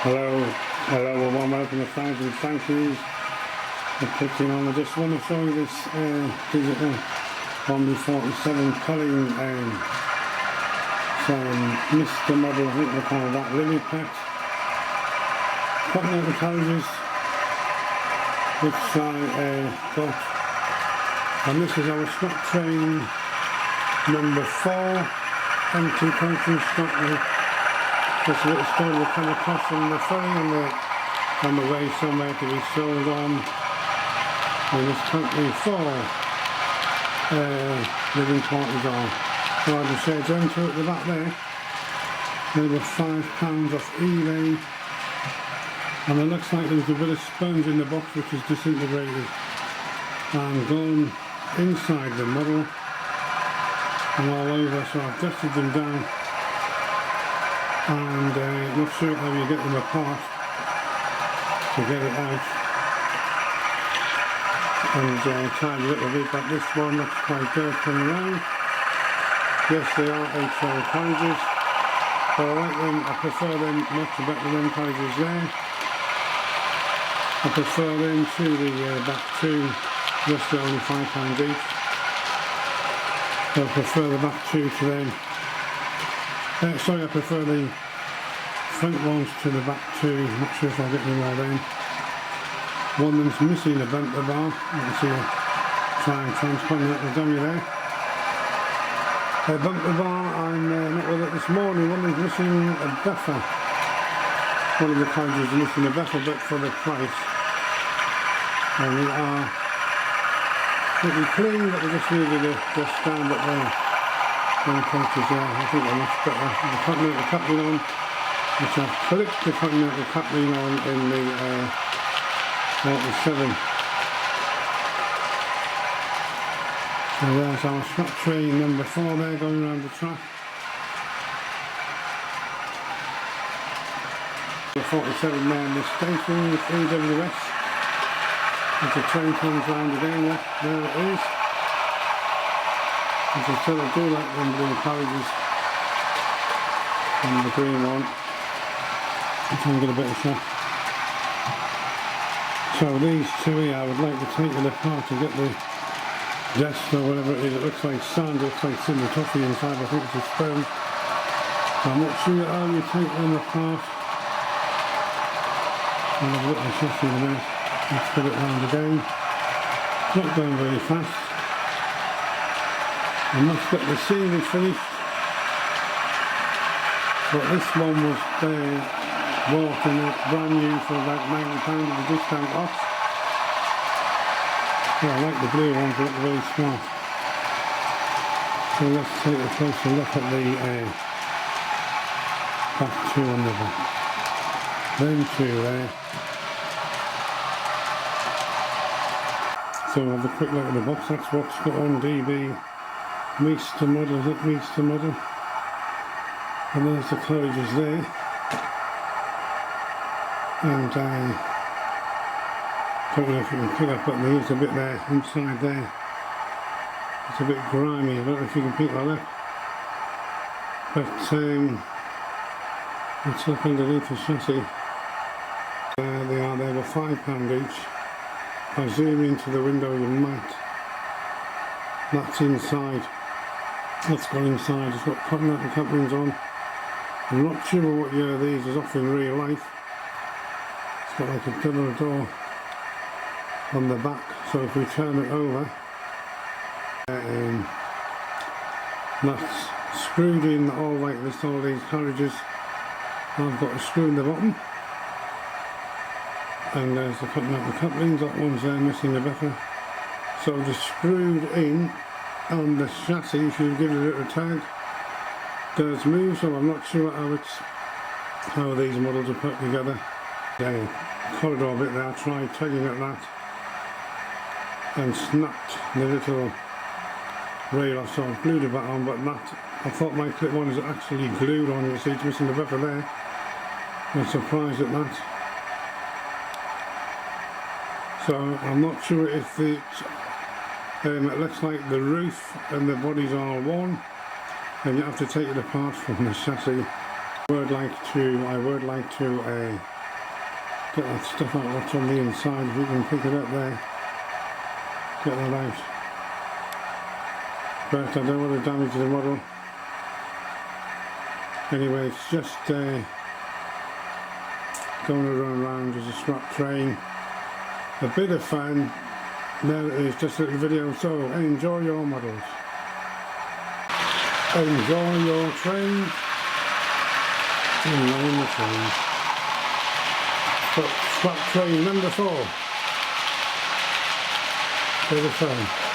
Hello, a warm welcome, 1,000 thank yous for clicking on. I just want to show you this digital Hornby 47 coloring Mr. model, I think they call that Liliput. Continental carriages which I got, and this is our stock train number 4, empty coaching stock. Just a little story will come across from the ferry on the way somewhere to be sold on in this country for living quarters on. So I just say down to at the back there, they were £5 off eBay, and it looks like there was a bit of sponge in the box which is disintegrated and gone inside the model and all over, so I've dusted them down. And not sure how you get them apart to get it out, and tied a little bit, but this one looks quite good coming around. Yes, they are 8-trail carriages, but I like them, I prefer them much better than carriages there. I prefer them to the back two, yes, they're only £5 each, so I prefer the back two to them. I prefer the front ones to the back two. Not sure if I'll get them all then. One of them's missing a bumper bar. You can see a Triang transcontinental dummy there. A bumper bar, I'm not with it this morning. One of them's missing a buffer. One of the carriages is missing a buffer, but for the price. And they are pretty clean, but they just needed to stand up there. Coaches there, I think they're much better. The continental coupling on, which I've clipped the continental coupling on in the 47. So there's our stock train number 4 there going around the track. The 47 there in the station with EWS. As the train comes round again, there it is. As I said, I do like them blue carriages and the green one. I'm trying to get a bit of shot. So these two here, I would like to take it apart to get the dust or whatever it is. It looks like sand, it looks like cinnamon toffee inside. I think it's a sponge. I'm not sure how you take them apart. I'll have a look at the chassis in a minute. Let's get it round again. It's not going very fast. I must get the ceiling finished, but this one was bought in brand new for about £90 with a discount off. Yeah, I like the blue ones, they look very smart. So let's take a closer look at the back two on the back. Them two there. So we'll have a quick look at the box. That's what's got on DB. Mr. model, is it Mr. model? And there's the carriages there. And don't know if you can pick up, but there is a bit there, inside there. It's a bit grimy, I don't know if you can pick that up. But let's look underneath the chassis. They are, they were £5 each. If I zoom into the window you might. That's inside. That's gone inside, it's got continental couplings on. I'm not sure what year these is off in real life. It's got like a double door on the back, so if we turn it over, that's screwed in all like this, all these carriages. I've got a screw in the bottom, and there's the continental couplings, that one's there missing the buffer. So just screwed in on the chassis. If you give it a little tug, does move, so I'm not sure how these models are put together. The corridor bit there, I tried tugging at that and snapped the little rail off, so I glued it back on, but that, I thought my clip on is actually glued on. You see it's missing the buffer there. I'm surprised at that. So I'm not sure if it looks like the roof and the body's all one, and you have to take it apart from the chassis I would like to get that stuff out what's on the inside, if you can pick it up there, get that out. But I don't want to damage the model. Anyway, it's just going to run around as a scrap train. A bit of fun. There it is, just a little video. So enjoy your models. Enjoy your train. Enjoy the train. Scrap train number 4. Bit of fun.